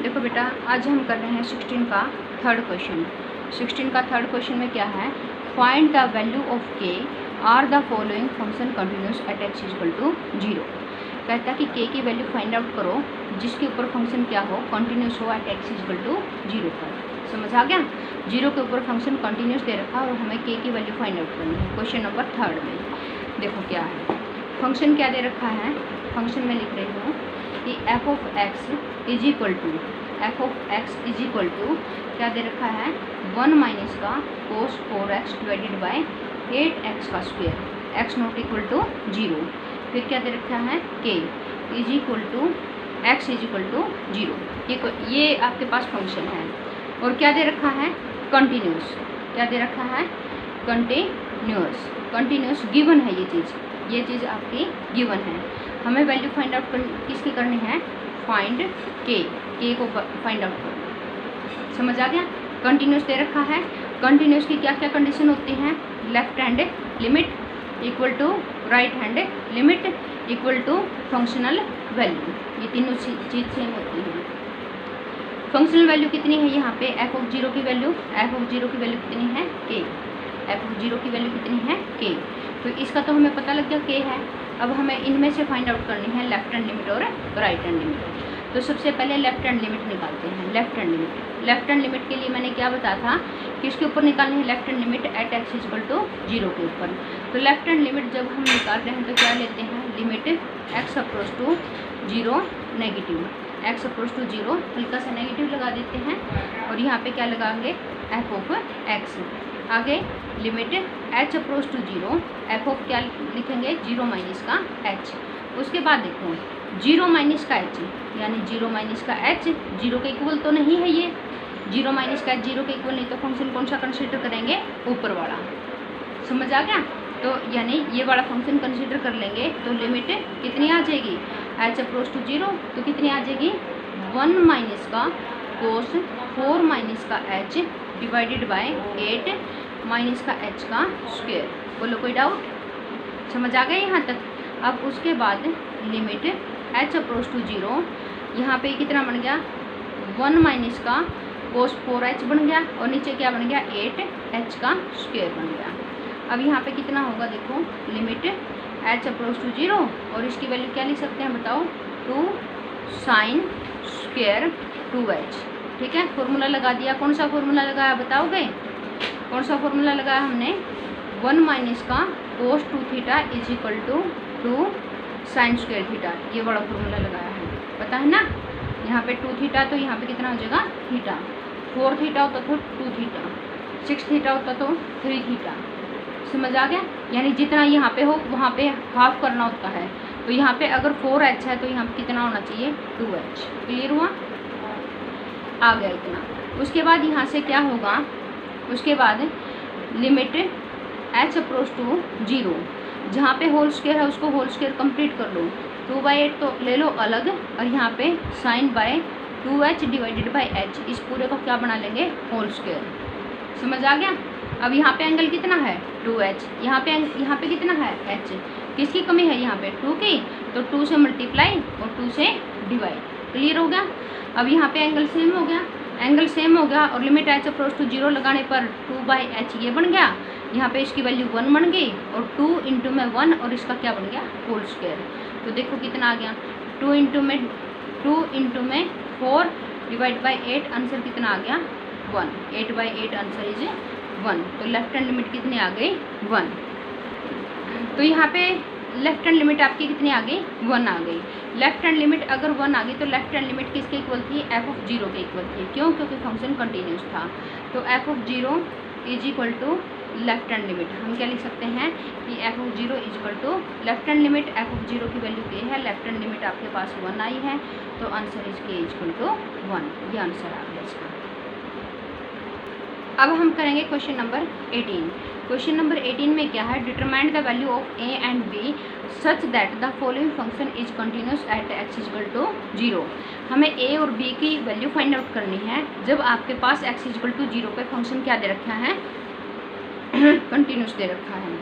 देखो बेटा, आज हम कर रहे हैं 16 का थर्ड क्वेश्चन। 16 का थर्ड क्वेश्चन में क्या है, find the value of K are the following function continuous at X equal to 0। कहता है कि के की वैल्यू फाइंड आउट करो जिसके ऊपर फंक्शन क्या हो, कंटिन्यूस हो एट एक्स इक्वल टू 0 पर। समझ आ गया? 0 के ऊपर फंक्शन कंटिन्यूस दे रखा और हमें के की वैल्यू फाइंड आउट करनी है। क्वेश्चन नंबर थर्ड में देखो क्या है, फंक्शन क्या दे रखा है। फंक्शन में लिख रही हूँ कि F of X is equal to क्या दे रखा है, 1 माइनस का कोस 4x डिवाइडेड बाई 8x का square, x not equal to 0। फिर क्या दे रखा है, k is equal to x is equal to 0। ये आपके पास फंक्शन है। और क्या दे रखा है, कंटिन्यूस। क्या दे रखा है, कंटिन्यूस गिवन है। ये चीज़ आपकी गिवन है। हमें वैल्यू फाइंड आउट किसकी करनी है, फाइंड के को फाइंड आउट करना। समझ आ गया? कंटिन्यूस दे रखा है। कंटिन्यूस की क्या क्या कंडीशन होती हैं, left hand limit equal to right hand limit equal to functional value. ये तीनों चीज़ सेम होती हैं। फंक्शनल वैल्यू कितनी है यहाँ पे, एफ ऑफ जीरो की वैल्यू कितनी है, के। एफ ऑफ जीरो की वैल्यू कितनी है, के। तो इसका तो हमें पता लग गया के है। अब हमें इनमें से फाइंड आउट करनी है लेफ्ट हैंड लिमिट और राइट हैंड लिमिट। तो सबसे पहले लेफ्ट हैंड लिमिट निकालते हैं। लेफ्ट हैंड लिमिट के लिए मैंने क्या बताया था कि इसके ऊपर निकालनी है left hand limit at X equal to 0 के ऊपर। तो लेफ्ट हैंड लिमिट जब हम निकाल रहे हैं तो क्या लेते हैं, limit X approach to 0 negative, X approach to 0 हल्का सा नेगेटिव लगा देते हैं और यहाँ पे क्या लगाएंगे, एफ ऑफ एक्स। आगे limit H approach to 0, F of क्या लिखेंगे, 0 माइनस का एच। उसके बाद देखो 0 माइनस का एच, यानी 0 माइनस का एच 0 के इक्वल तो नहीं है। ये 0 माइनस का एच 0 के इक्वल नहीं, तो फंक्शन कौन सा कंसीडर करेंगे, ऊपर वाला। समझ आ गया? तो यानी ये वाला फंक्शन कंसीडर कर लेंगे तो लिमिट कितनी आ जाएगी, एच अप्रोच टू 0, तो कितनी आ जाएगी, 1 माइनस का कोस 4 माइनस का एच डिवाइडेड बाय 8 माइनस का एच का स्क्वायर। बोलो कोई डाउट? समझ आ गया यहाँ तक? अब उसके बाद लिमिट एच अप्रोच टू 0, यहाँ पे कितना बन गया, 1 माइनस का कोस 4h बन गया और नीचे क्या बन गया, 8h का स्क्वायर बन गया। अब यहाँ पे कितना होगा, देखो लिमिट एच अप्रोच टू 0 और इसकी वैल्यू क्या लिख सकते हैं बताओ, 2 साइन स्क्वायर 2h। ठीक है, फॉर्मूला लगा दिया। कौन सा फॉर्मूला लगाया बताओगे, कौन सा फॉर्मूला लगाया हमने, 1 माइनस का cos 2 theta is equal to 2 sine square theta. ये बड़ा फॉर्मूला लगाया है, पता है ना। यहाँ पे 2 थीटा तो यहाँ पे कितना हो जाएगा, थीटा। 4 थीटा होता तो 2 थीटा, 6 थीटा होता तो 3 थीटा। समझ आ गया? यानी जितना यहाँ पे हो वहाँ पे हाफ करना होता है। तो यहाँ पे अगर 4h है तो यहाँ पे कितना होना चाहिए, 2h। क्लियर हुआ? आ गया इतना। उसके बाद यहाँ से क्या होगा, उसके बाद लिमिट एच अप्रोच टू 0, जहाँ पे होल स्क्वायर है उसको होल स्क्वायर कंप्लीट कर लो। 2/8 तो ले लो अलग और यहाँ पे sine by 2h divided by h, इस पूरे को क्या बना लेंगे, होल स्क्वायर। समझ आ गया? अब यहाँ पे एंगल कितना है, 2h, यहाँ पे कितना है, h। किसकी कमी है यहाँ पे, 2 की, तो 2 से मल्टीप्लाई और 2 से डिवाइड। क्लियर हो गया? अब यहाँ पे एंगल सेम हो गया और लिमिट एच अप्रोच टू 0 लगाने पर 2/h ये बन गया। यहाँ पे इसकी वैल्यू 1 बन गई और 2 इंटू में 1 और इसका क्या बन गया, होल स्क्वायर। तो देखो कितना आ गया, 2 इंटू में 4 डिवाइड बाई 8, आंसर कितना आ गया, 1। 8/8 आंसर इज 1। तो लेफ्ट हैंड लिमिट कितनी आ गई, 1। तो यहाँ पे लेफ्ट हैंड लिमिट आपकी कितनी आ गई, 1 आ गई। लेफ्ट हैंड लिमिट अगर 1 आ गई तो लेफ्ट हैंड लिमिट किसके इक्वल थी, एफ ऑफ 0 के इक्वल थी। क्यों? क्योंकि फंक्शन कंटिन्यूस था। तो F of 0 is equal to left hand limit. हम क्या लिख सकते हैं कि F of 0 is equal to left hand limit, F of 0 की वैल्यू के है, लेफ्ट हैंड लिमिट आपके पास 1 आई है, तो आंसर इज के इज इक्वल टू 1। ये आंसर आ गया इसका। अब हम करेंगे क्वेश्चन नंबर 18। क्वेश्चन नंबर 18 में क्या है, determine the value of A and B such that the following function is continuous at X equal to 0। हमें ए और बी की वैल्यू फाइंड आउट करनी है जब आपके पास एक्स इक्वल टू 0 पे फंक्शन क्या दे रखा है, कंटिन्यूस दे रखा है।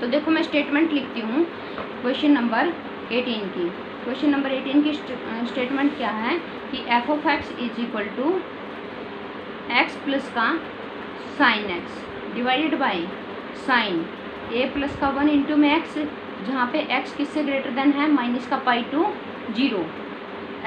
तो देखो मैं स्टेटमेंट लिखती हूँ क्वेश्चन नंबर 18 की। क्वेश्चन नंबर 18 की स्टेटमेंट क्या है कि F of X is equal to X plus का sine X divided by sine A plus का 1 इंटू में एक्स, जहाँ पे एक्स किससे ग्रेटर देन है माइनस का पाई टू जीरो।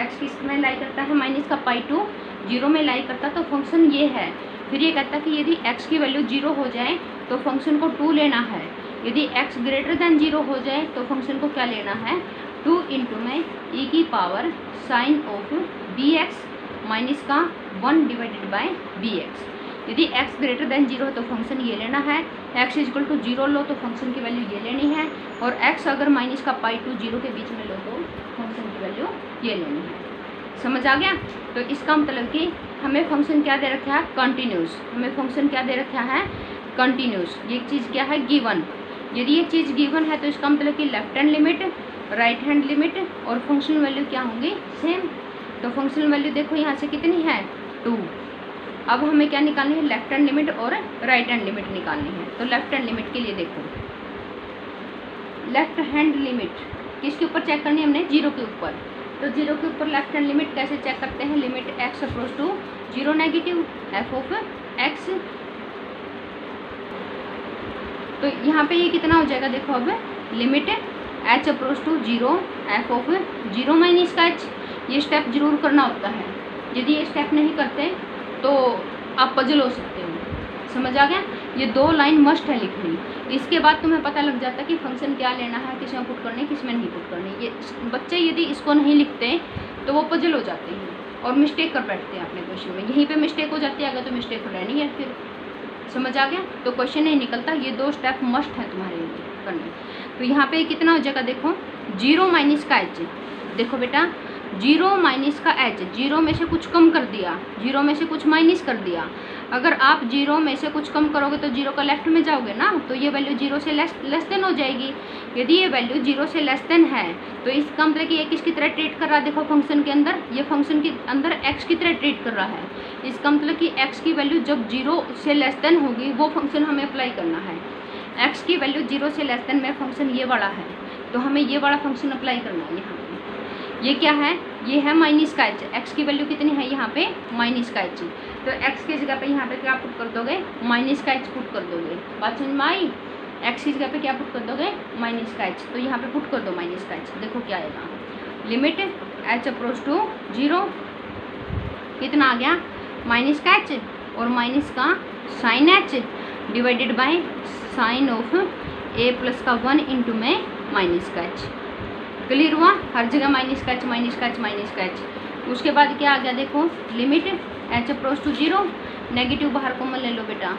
एक्स किस में लाई करता है माइनस का पाई टू जीरो में लाई करता, तो फंक्शन ये है। फिर ये कहता है कि यदि एक्स की वैल्यू जीरो हो जाए तो फंक्शन को 2 लेना है, यदि एक्स ग्रेटर देन जीरो हो जाए तो फंक्शन को क्या लेना है 2 इंटू में ई की power sine of B X minus का 1 डिवाइडेड बाय बी एक्स। यदि एक्स ग्रेटर देन जीरो है तो फंक्शन ये लेना है, X is equal to zero लो तो फंक्शन की वैल्यू ये लेनी है, और एक्स अगर माइनस का पाई टू जीरो के बीच में लो तो फंक्शन की वैल्यू ये लेनी है। समझ आ गया? तो इसका मतलब कि हमें फंक्शन क्या दे रखा है कंटिन्यूस, हमें फंक्शन क्या दे रखा है कंटिन्यूस। ये चीज़ क्या है गिवन। यदि ये चीज़ गिवन है तो इसका मतलब कि left hand limit right hand limit और फंक्शन वैल्यू क्या होंगी सेम। तो फंक्शन वैल्यू देखो यहाँ से कितनी है 2। अब हमें क्या निकालनी है लेफ्ट हैंड लिमिट और राइट हैंड लिमिट निकालनी है। तो लेफ्ट हैंड लिमिट के लिए देखो, लेफ्ट हैंड लिमिट किसके ऊपर चेक करनी है हमने जीरो के ऊपर। तो जीरो के ऊपर लेफ्ट हैंड लिमिट कैसे चेक करते हैं, limit X approach to zero negative F of X. तो यहाँ पे ये कितना हो जाएगा देखो, अब limit H approach to zero F of zero minus का एच। ये स्टेप जरूर करना होता है, यदि ये स्टेप नहीं करते तो आप पजल हो सकते हो। समझ आ गया? ये 2 लाइन मस्ट है लिखनी, इसके बाद तुम्हें पता लग जाता है कि फंक्शन क्या लेना है, किस में पुट करनी है किस में नहीं पुट करनी। ये बच्चे यदि इसको नहीं लिखते तो वो पजल हो जाते हैं और मिस्टेक कर बैठते हैं अपने क्वेश्चन में। यहीं पे मिस्टेक हो जाती है, अगर तो मिस्टेक हो रहनी है फिर। समझ आ गया? तो क्वेश्चन नहीं निकलता, ये 2 स्टेप मस्ट है तुम्हारे लिए करने। तो यहाँ पे कितना हो जाएगा देखो, जीरो माइनस का एच। देखो बेटा जीरो माइनस का एच, जीरो में से कुछ कम कर दिया, जीरो में से कुछ माइनस कर दिया। अगर आप जीरो में से कुछ कम करोगे तो जीरो का लेफ्ट में जाओगे ना, तो ये वैल्यू जीरो से लेस देन हो जाएगी। यदि ये वैल्यू जीरो से लेस देन है तो इसका मतलब कि ये किसकी तरह ट्रीट कर रहा है, देखो फंक्शन के अंदर, ये फंक्शन के अंदर एक्स की तरह ट्रीट कर रहा है। इसका मतलब कि एक्स की वैल्यू जब जीरो से लेस देन होगी वो फंक्शन हमें अप्लाई करना है। एक्स की वैल्यू जीरो से लेस देन में फंक्शन ये वाला है, तो हमें ये वाला फंक्शन अप्लाई करना है। यहाँ ये क्या है, ये है माइनस का एच। एक्स की वैल्यू कितनी है यहाँ पे माइनस का एच, तो एक्स की जगह पे यहाँ पे क्या पुट कर दोगे माइनस का एच पुट कर दोगे। बात समझ में आई? एक्स की जगह पे क्या पुट कर दोगे माइनस का एच, तो यहाँ पे पुट कर दो माइनस का एच। देखो क्या आएगा, limit H approach to zero, कितना आ गया माइनस का एच और माइनस का sine H divided by sine of A plus का 1 इंटू में माइनस का एच। क्लियर हुआ? हर जगह माइनस का एच माइनस का एच माइनस का एच। उसके बाद क्या आ गया देखो, limit H approach to zero, negative बाहर कॉमन ले लो बेटा,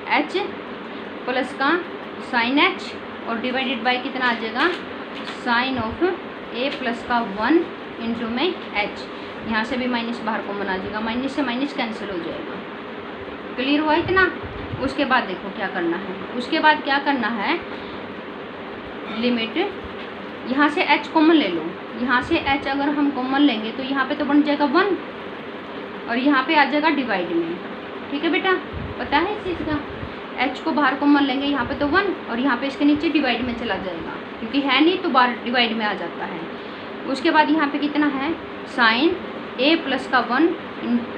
एच प्लस का साइन एच और डिवाइडेड बाय कितना आ जाएगा साइन ऑफ ए प्लस का 1 इंटू में एच। यहाँ से भी माइनस बाहर कॉमन आ जाएगा, माइनस से माइनस कैंसिल हो जाएगा। क्लियर हुआ इतना? उसके बाद देखो क्या करना है, उसके बाद क्या करना है, लिमिट यहाँ से h कॉमन ले लो, यहाँ से h अगर हम कॉमन लेंगे तो यहाँ पे तो बन जाएगा 1 और यहाँ पे आ जाएगा डिवाइड में। ठीक है बेटा, पता है इस चीज़ का? h को बाहर कॉमन लेंगे, यहाँ पे तो 1 और यहाँ पे इसके नीचे डिवाइड में चला जाएगा, क्योंकि है नहीं तो बाहर डिवाइड में आ जाता है। उसके बाद यहाँ पे कितना है साइन a प्लस का 1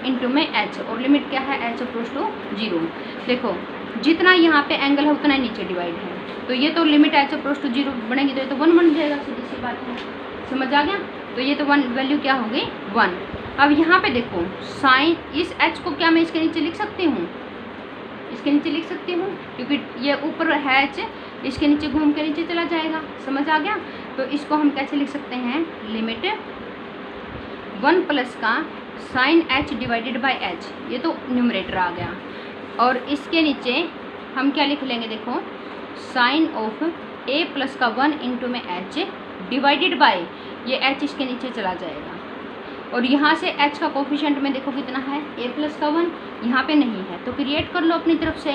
इंटू में h और लिमिट क्या है h अप्रोच टू जीरो। देखो जितना यहाँ पे एंगल है उतना ही नीचे डिवाइड है, तो ये तो limit H approach to zero बनेगी तो ये तो 1 बन जाएगा, सीधी सी बात है। समझ आ गया? तो ये तो 1 वैल्यू क्या हो गई 1। अब यहाँ पे देखो साइन, इस एच को क्या मैं इसके नीचे लिख सकती हूँ, इसके नीचे लिख सकती हूँ, क्योंकि ये ऊपर है एच, इसके नीचे घूम के नीचे चला जाएगा। समझ आ गया? तो इसको हम कैसे लिख सकते हैं, लिमिट 1 प्लस का sine H divided by H, ये तो न्यूमरेटर आ गया, और इसके नीचे हम क्या लिख लेंगे देखो साइन ऑफ ए प्लस का 1 इंटू में एच डिवाइडेड बाय, ये एच इसके नीचे चला जाएगा, और यहाँ से एच का कोफिशिएंट में देखो कितना है ए प्लस का 1, यहाँ पे नहीं है तो क्रिएट कर लो अपनी तरफ से,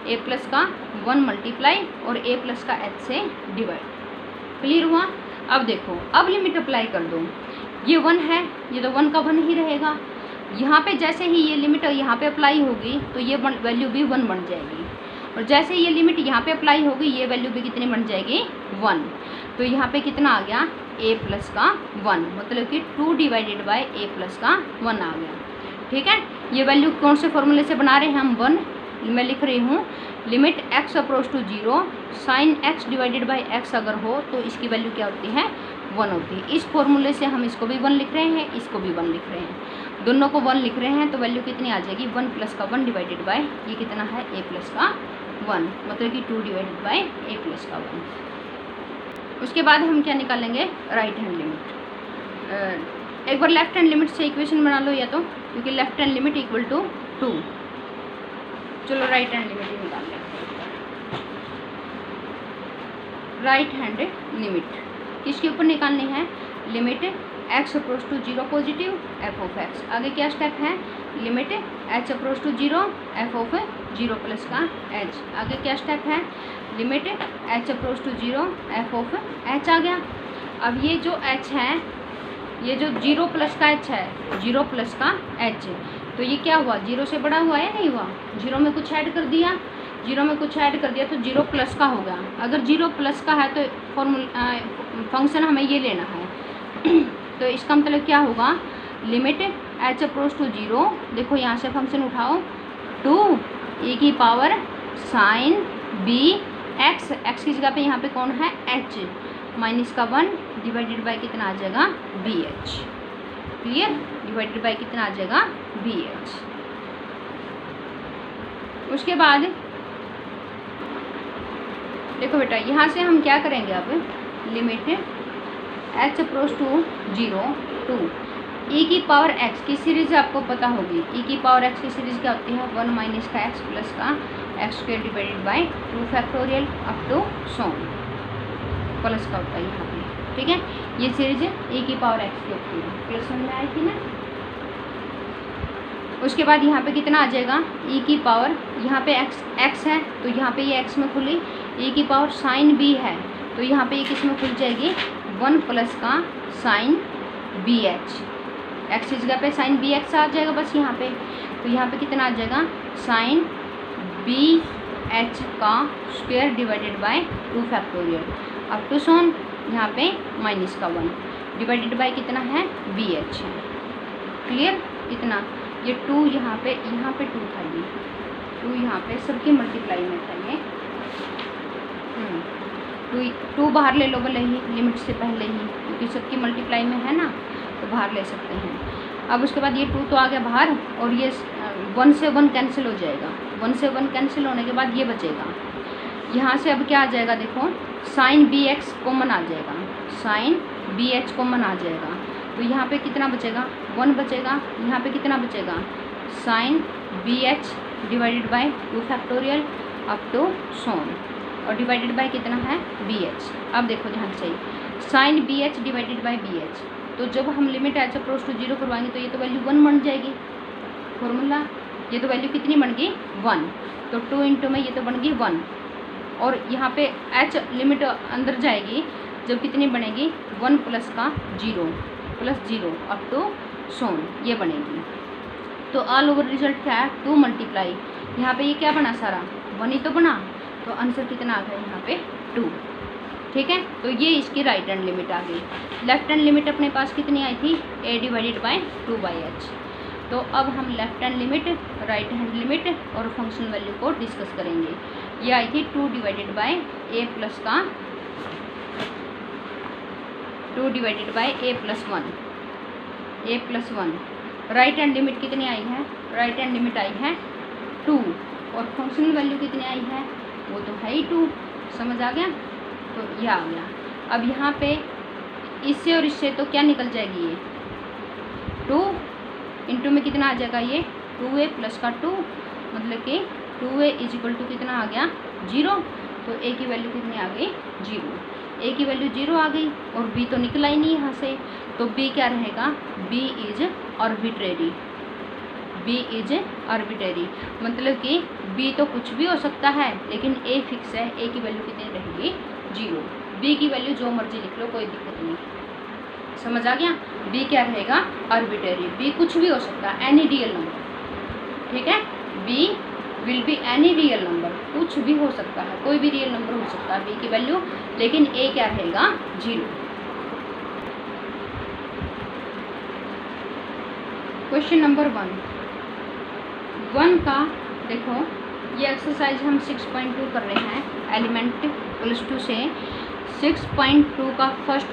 ए प्लस का 1 मल्टीप्लाई और ए प्लस का एच से डिवाइड। क्लियर हुआ? अब देखो अब लिमिट अप्लाई कर दो, ये 1 है, ये तो 1 का 1 ही रहेगा। यहाँ पे जैसे ही ये लिमिट यहाँ पे अप्लाई होगी तो ये वैल्यू भी 1 बन जाएगी, और जैसे ये लिमिट यहाँ पे अप्लाई होगी ये वैल्यू भी कितनी बन जाएगी 1। तो यहाँ पे कितना आ गया ए प्लस का 1, मतलब कि 2 डिवाइडेड बाय ए प्लस का 1 आ गया। ठीक है, ये वैल्यू कौन से फॉर्मूले से बना रहे हैं हम? 1 मैं लिख रही हूँ, limit x approach to 0 sine x divided by x अगर हो तो इसकी वैल्यू क्या होती है? 1 होती है। इस फॉर्मूले से हम इसको भी 1 लिख रहे हैं, इसको भी 1 लिख रहे हैं, दोनों को 1 लिख रहे हैं, तो वैल्यू कितनी आ जाएगी? 1 प्लस का 1 डिवाइडेड बाय ये कितना है? a प्लस का 1, मतलब कि 2 डिवाइडेड बाई a प्लस का 1। उसके बाद हम क्या निकालेंगे? Right hand limit. एक बार लेफ्ट हैंड लिमिट से इक्वेशन बना लो या तो, क्योंकि left hand limit equal to 2। चलो राइट हैंड लिमिट ही निकाल लें। राइट हैंड लिमिट किसके ऊपर निकालनी है? Limit x approach to 0 positive f of x। आगे क्या स्टेप है? Limit h approach to 0 f of 0 plus का h। आगे क्या स्टेप है? Limit h approach to 0 f of h आ गया। अब ये जो h है, ये जो 0 प्लस का h है, 0 प्लस का h, तो ये क्या हुआ? 0 से बड़ा हुआ या नहीं हुआ? 0 में कुछ ऐड कर दिया, 0 में कुछ ऐड कर दिया तो 0 प्लस का हो गया। अगर 0 प्लस का है तो फंक्शन हमें ये लेना है तो इसका मतलब क्या होगा? लिमिट h अप्रोच टू 0, देखो यहाँ से फंक्शन उठाओ, 2 e की power sign b x, x की जगह पे यहाँ पे कौन है? h, माइनस का 1 डिवाइडेड बाई कितना आ जाएगा? bh। क्लियर? डिवाइडेड बाई कितना आ जाएगा? bh। उसके बाद देखो बेटा, यहाँ से हम क्या करेंगे? अब limit h approach to 0 to e की पावर x की सीरीज आपको पता होगी। e की पावर x की सीरीज क्या होती है? 1 माइनस का x प्लस का x square divided by 2 factorial up to so plus का होता है यहाँ पे। ठीक है, ये सीरीज e की पावर x की होती है। प्लस में आई थी ना। उसके बाद यहाँ पे कितना आ जाएगा? e की पावर, यहाँ पे x है तो यहाँ पे ये x में खुली, e की पावर साइन b है तो यहाँ पे ये किस में खुल जाएगी? 1 प्लस का साइन bh, x की जगह पे साइन bx आ जाएगा बस यहाँ पे, तो यहाँ पे कितना आ जाएगा? साइन bh का square divided by 2 factorial up to so on, यहाँ पे माइनस का 1 डिवाइडेड बाय कितना है? bh है। क्लियर? इतना, ये 2 यहाँ पे 2 था, ये 2 यहाँ पे सबकी मल्टीप्लाई में था ये। 2 बाहर ले लो भले ही, लिमिट से पहले ही, क्योंकि सबकी मल्टीप्लाई में है ना, तो बाहर ले सकते हैं। अब उसके बाद ये 2 तो आ गया बाहर, और ये 1 से 1 कैंसिल हो जाएगा। 1 से 1 कैंसिल होने के बाद ये बचेगा। यहाँ से अब क्या आ जाएगा? देखो, साइन bx कॉमन आ जाएगा, साइन bh कॉमन आ जाएगा, तो यहाँ पे कितना बचेगा? 1 बचेगा। यहाँ पे कितना बचेगा? Sine bh divided by 2 factorial up to so on, और डिवाइडेड बाय कितना है? bh। अब देखो ध्यान से, sine bh divided by bh, तो जब हम लिमिट h अप्रोच टू 0 करवाएंगे तो ये तो वैल्यू 1 बन जाएगी फॉर्मूला। ये तो वैल्यू कितनी बन गई? 1, तो 2 इंटू में ये तो बन गई 1, और यहाँ पे h लिमिट अंदर जाएगी जब कितनी बनेगी? 1 प्लस का 0 प्लस 0 अप टू सोन, ये बनेगी। तो ऑल ओवर रिजल्ट क्या है? 2 मल्टीप्लाई, यहाँ पे ये क्या बना? सारा 1 ही तो बना, तो आंसर कितना आ गया यहाँ पे? 2। ठीक है, तो ये इसकी राइट हैंड लिमिट आ गई। लेफ्ट हैंड लिमिट अपने पास कितनी आई थी? a divided by 2/h। तो अब हम left hand limit, right hand limit और फंक्शन वैल्यू को डिस्कस करेंगे। ये आई थी 2 डिवाइडेड बाय a प्लस का 2 divided by a plus 1। Right hand limit कितनी आई है? राइट हैंड लिमिट आई है 2, और फंक्शनल वैल्यू कितनी आई है? वो तो है ही 2। समझ आ गया? तो ये आ गया। अब यहाँ पे इससे और इससे तो क्या निकल जाएगी? ये 2 इंटू में कितना आ जाएगा? ये 2a प्लस का 2, मतलब कि 2a इज इक्वल टू कितना आ गया? 0। तो a की वैल्यू कितनी आ गई? 0। a की वैल्यू 0 आ गई, और b तो निकला ही नहीं यहाँ से, तो b क्या रहेगा? b is arbitrary. b is arbitrary, मतलब कि b तो कुछ भी हो सकता है, लेकिन a फिक्स है। a की वैल्यू कितनी रहेगी? 0। b की वैल्यू जो मर्जी लिख लो, कोई दिक्कत नहीं। समझ आ गया? b क्या रहेगा? आर्बिट्रेरी। b कुछ भी हो सकता है, एनी रियल नंबर। ठीक है, b will be any real number, कुछ भी हो सकता है, कोई भी रियल नंबर हो सकता है b की वैल्यू, लेकिन a क्या रहेगा? 0। क्वेश्चन नंबर 1 का देखो, ये एक्सरसाइज हम 6.2 कर रहे हैं एलिमेंट +2 से। 6.2 का फर्स्ट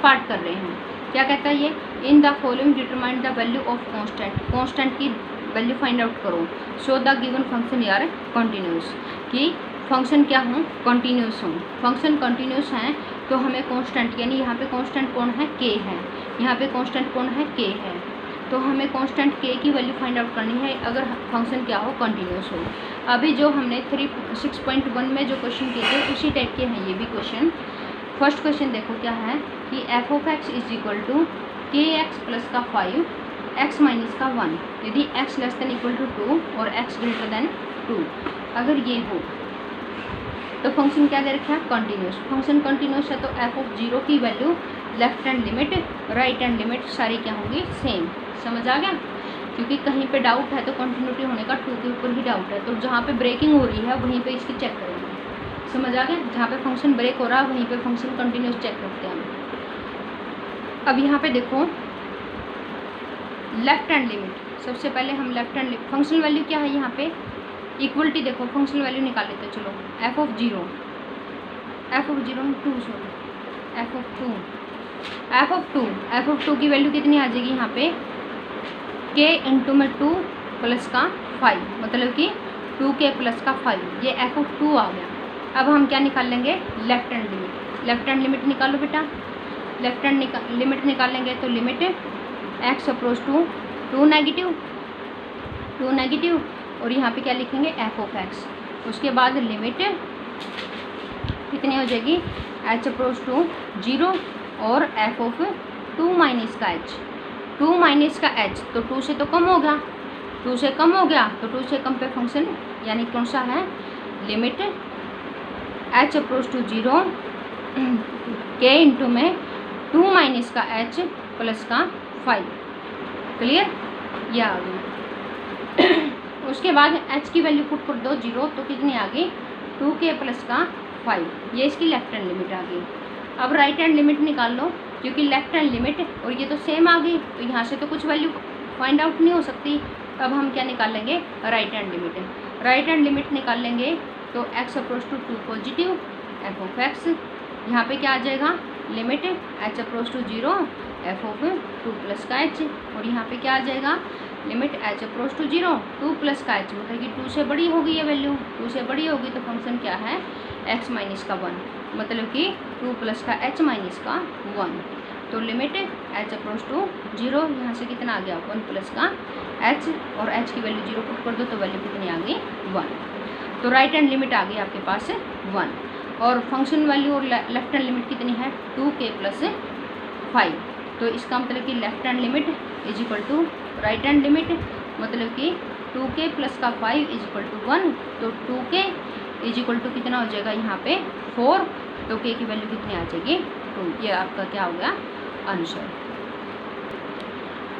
पार्ट कर रहे हैं। क्या कहता है ये? In the following determine the value of constant की वैल्यू फाइंड आउट करो। शो द गिवन फंक्शन यार कंटिन्यूस, कि फंक्शन क्या हो? कंटिन्यूस हो। फंक्शन कंटिन्यूस हैं तो हमें कांस्टेंट, यानी यहाँ पे कांस्टेंट कौन है? के है। यहाँ पे कांस्टेंट कौन है? के है। तो हमें कांस्टेंट के की वैल्यू फाइंड आउट करनी है अगर फंक्शन क्या हो? कंटिन्यूस हो। अभी जो हमने 6.1 में जो क्वेश्चन किए थे उसी टाइप के हैं ये भी क्वेश्चन। फर्स्ट क्वेश्चन देखो क्या है कि f(x) is equal to kx plus का 5 x माइनस का 1 यदि x less than equal to 2 और x ग्रेटर देन 2 अगर ये हो तो फंक्शन क्या दे रखा है? कंटिन्यूस। फंक्शन कंटिन्यूस है तो f(0) की value left hand limit, right hand limit सारी क्या होंगी? सेम। समझ आ गया? क्योंकि कहीं पे डाउट है तो कंटिन्यूटी होने का 2 के ऊपर ही डाउट है, तो जहाँ पे ब्रेकिंग हो रही है वहीं पे इसकी चेक करेंगे। समझ आ गया? जहाँ पे फंक्शन ब्रेक हो रहा है वहीं पे फंक्शन कंटिन्यूस चेक करते हैं हम। अब यहाँ पे देखो लेफ्ट हैंड लिमिट, सबसे पहले हम left hand limit, functional value क्या है यहाँ पे? इक्वलिटी देखो, फंक्शनल वैल्यू निकाल लेते हैं। चलो f(0) f(2) की वैल्यू कितनी आ जाएगी यहाँ पे? k इंटू में 2 प्लस का 5, मतलब कि 2k प्लस का 5, ये f(2) आ गया। अब हम क्या निकाल लेंगे? Left hand limit. Left hand limit निकालो बेटा। लेफ्ट हैंड लिमिट निकालेंगे तो limit x approach to 2 negative और यहाँ पे क्या लिखेंगे? f(x). उसके बाद लिमिट कितनी हो जाएगी? h अप्रोच टू 0 और f(2 माइनस का h)। 2 माइनस का h तो 2 से तो कम हो गया, 2 से कम हो गया तो 2 से कम पे फंक्शन यानी कौन सा है? Limit h approach to 0 k into में 2 माइनस का h प्लस का 5। क्लियर? ये आ गई। उसके बाद h की वैल्यू पुट कर दो 0 तो कितनी आ गई? 2k प्लस का 5, ये इसकी लेफ्ट हैंड लिमिट आ गई। अब राइट हैंड लिमिट निकाल लो, क्योंकि लेफ्ट हैंड लिमिट और ये तो सेम आ गई तो यहाँ से तो कुछ वैल्यू फाइंड आउट नहीं हो सकती। अब हम क्या निकालेंगे? Right hand limit. Right hand limit निकाल लेंगे तो x approach to 2 positive f(x), यहाँ पे क्या आ जाएगा? Limit h approach to 0 f(2 plus का h) और यहाँ पे क्या आ जाएगा? Limit h approach to 0 2 plus का h, मतलब कि 2 से बड़ी होगी ये वैल्यू। 2 से बड़ी होगी तो फंक्शन क्या है? x माइनस का 1, मतलब कि 2 प्लस का h माइनस का 1। तो लिमिट h अप्रोच टू 0, यहाँ से कितना आ गया? 1 प्लस का h और h की वैल्यू 0 पुट कर दो तो वैल्यू कितनी आ गई? 1। तो राइट हैंड लिमिट आ गई आपके पास 1 और फंक्शन वैल्यू और लेफ्ट हैंड लिमिट कितनी है? 2k plus 5। तो इसका मतलब कि left hand limit is equal to right hand limit, मतलब कि 2k प्लस का 5 इज इक्वल टू 1। तो 2k इज इक्वल टू कितना हो जाएगा यहाँ पे? 4। तो k की वैल्यू कितनी आ जाएगी? 2। ये आपका क्या हो गया? आंसर।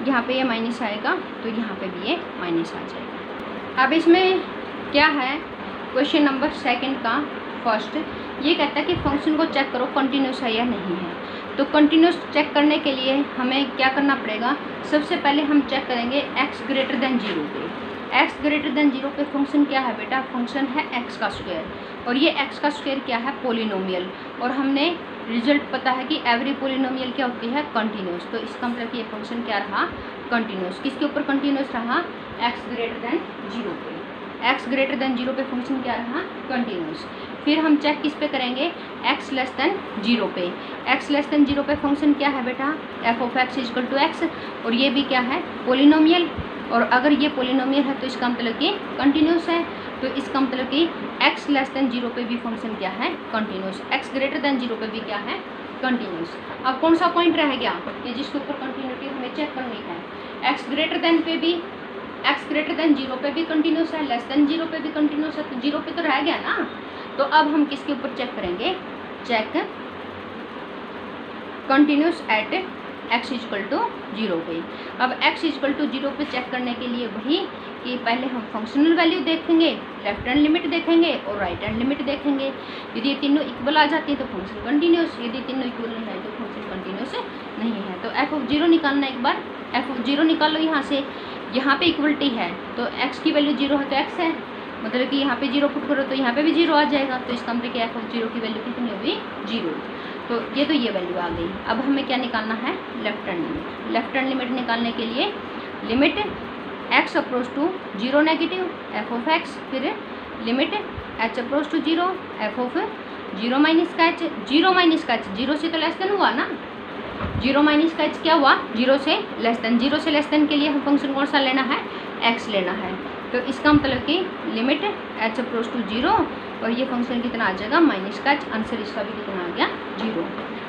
यहाँ पे ये माइनस आएगा तो यहाँ पे भी ये माइनस आ जाएगा। अब इसमें क्या है? क्वेश्चन नंबर 2 का फर्स्ट ये कहता है कि फंक्शन को चेक करो कंटिन्यूस है या नहीं है। तो कंटिन्यूस चेक करने के लिए हमें क्या करना पड़ेगा? सबसे पहले हम चेक करेंगे x ग्रेटर देन 0 पे। x ग्रेटर देन 0 पे फंक्शन क्या है बेटा? फंक्शन है x का स्क्वायर, और ये x का स्क्वायर क्या है? पोलिनोमियल। और हमने रिजल्ट पता है कि एवरी पोलिनोमियल क्या होती है? कंटिन्यूस। तो इसका मतलब कि ये फंक्शन क्या रहा? कंटिन्यूस। किसके ऊपर कंटिन्यूस रहा? x ग्रेटर देन 0 पे। x ग्रेटर देन 0 पे फंक्शन क्या रहा? कंटिन्यूस। फिर हम चेक किस पे करेंगे? x लेस देन 0 पे। x लेस देन 0 पे फंक्शन क्या है बेटा? f(x) is equal to x, और ये भी क्या है? पोलिनोमियल। और अगर ये पोलिनोमियल है तो इसका मतलब कि कंटिन्यूस है। तो इसका मतलब कि x लेस देन 0 पे भी फंक्शन क्या है? कंटिन्यूस। x ग्रेटर देन 0 पे भी क्या है? कंटिन्यूस। अब कौन सा पॉइंट रह गया कि जिसके ऊपर कंटिन्यूटी हमें चेक करनी है? x ग्रेटर देन पे भी, x ग्रेटर देन 0 पे भी कंटिन्यूस है, लेस देन 0 पे भी कंटिन्यूस है, तो 0 पे तो रह गया ना। तो अब हम किसके ऊपर चेक करेंगे? Check continuous at x equal to 0 पे। अब x इक्वल टू 0 पे चेक करने के लिए वही कि पहले हम फंक्शनल वैल्यू देखेंगे, लेफ्ट हैंड लिमिट देखेंगे और राइट हैंड लिमिट देखेंगे। यदि ये तीनों इक्वल आ जाती है तो फंक्शन कंटिन्यूस, यदि तीनों इक्वल नहीं है तो फंक्शन कंटिन्यूस नहीं है। तो एफ ऑफ 0 निकालना, एक बार एफ ऑफ 0 निकालो यहाँ से। यहाँ पे इक्वलिटी है तो x की वैल्यू 0 है तो x है, मतलब कि यहाँ पे 0 पुट करो तो यहाँ पे भी 0 आ जाएगा। तो इसका मतलब कि एफ ऑफ 0 की वैल्यू कितनी होगी 0। तो ये वैल्यू आ गई। अब हमें क्या निकालना है, left hand limit. Left hand limit निकालने के लिए limit x approach to 0 negative F of x, फिर limit h approach to 0 F of 0 minus का h। 0 माइनस का h 0 से तो लेस देन हुआ ना, 0 माइनस का h क्या हुआ 0 से लेस देन। 0 से लेस देन के लिए हम फंक्शन कौन सा लेना है, x लेना है। तो इसका मतलब कि लिमिट h अप्रोच टू 0 और ये फंक्शन कितना आ जाएगा माइनस का h, आंसर इसका भी कितना आ गया 0।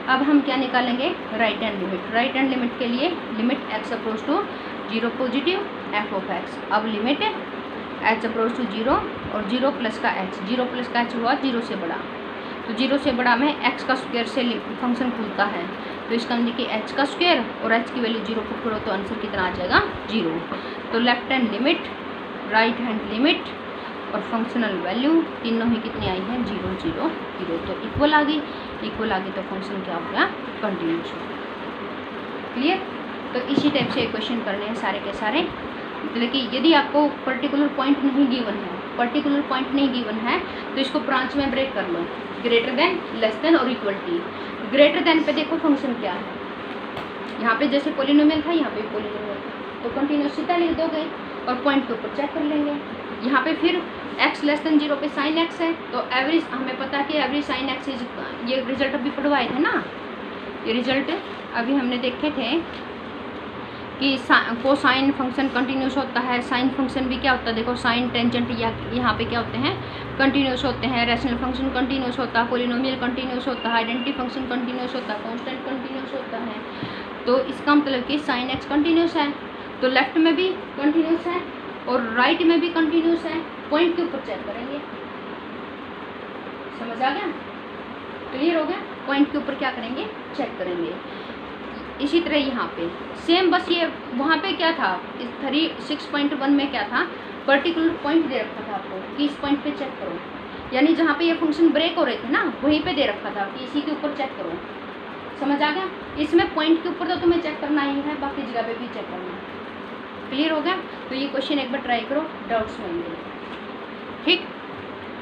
अब हम क्या निकालेंगे, right hand limit. Right hand limit के लिए limit x approach to 0 positive F of x। अब लिमिट h अप्रोच टू 0 और 0 प्लस का h। 0 प्लस का h हुआ 0 से बड़ा, तो 0 से बड़ा में x का स्क्वायर से फंक्शन खुलता है। तो इसका मतलब कि h का स्क्वायर और h की वैल्यू 0 पुट करो तो आंसर कितना आ जाएगा 0। तो left hand limit, right hand limit और फंक्शनल वैल्यू तीनों ही कितनी आई हैं 0 0 0। तो इक्वल आ गई, इक्वल आ गई तो फंक्शन क्या हो गया कंटिन्यूस हो गया। क्लियर। तो इसी टाइप से क्वेश्चन करने हैं सारे के सारे। मतलब कि यदि आपको पर्टिकुलर पॉइंट नहीं गिवन है, पर्टिकुलर पॉइंट नहीं गिवन है तो इसको ब्रांच में ब्रेक कर लो, ग्रेटर देन, लेस देन और इक्वल टू। ग्रेटर देन पे देखो फंक्शन क्या है, यहाँ पे जैसे पोलिनोमियल था यहाँ पे पोलिनोमियल था तो कंटिन्यूस सीधा लिख दोगे और पॉइंट के ऊपर चेक कर लेंगे। यहाँ पे फिर x लेस देन 0 पे साइन x है तो एवरेज हमें पता है कि एवरेज साइन x इज, ये रिजल्ट अभी पढ़वाए थे ना, ये रिजल्ट अभी हमने देखे थे कि कोसाइन फंक्शन कंटिन्यूस होता है, साइन फंक्शन भी क्या होता है, देखो साइन टेंजेंट या यहाँ पे क्या होते हैं कंटिन्यूस होते हैं, रैशनल फंक्शन कंटिन्यूस होता है, पोलिनोमियल कंटिन्यूस होता है, आइडेंटिटी फंक्शन कंटिन्यूस होता है, कांस्टेंट कंटिन्यूस होता है। तो इसका मतलब कि साइन x कंटिन्यूस है तो लेफ्ट में भी कंटिन्यूस है और राइट में भी कंटिन्यूस है। पॉइंट के ऊपर चेक करेंगे, समझ आ गया, क्लियर हो गया। पॉइंट के ऊपर क्या करेंगे, चेक करेंगे। इसी तरह यहाँ पे सेम, बस ये वहाँ पे क्या था, इस 36.1 में क्या था, पर्टिकुलर पॉइंट दे रखा था आपको कि इस पॉइंट पे चेक करो, यानी जहाँ पे ये फंक्शन ब्रेक हो रहे थे ना वहीं पे दे रखा था कि इसी के ऊपर चेक करो। समझ आ गया। इसमें पॉइंट के ऊपर तो तुम्हें चेक करना ही है, बाकी जगह पे भी चेक करना है। क्लियर हो गया। तो ये क्वेश्चन एक बार ट्राई करो, डाउट्स होंगे। ठीक।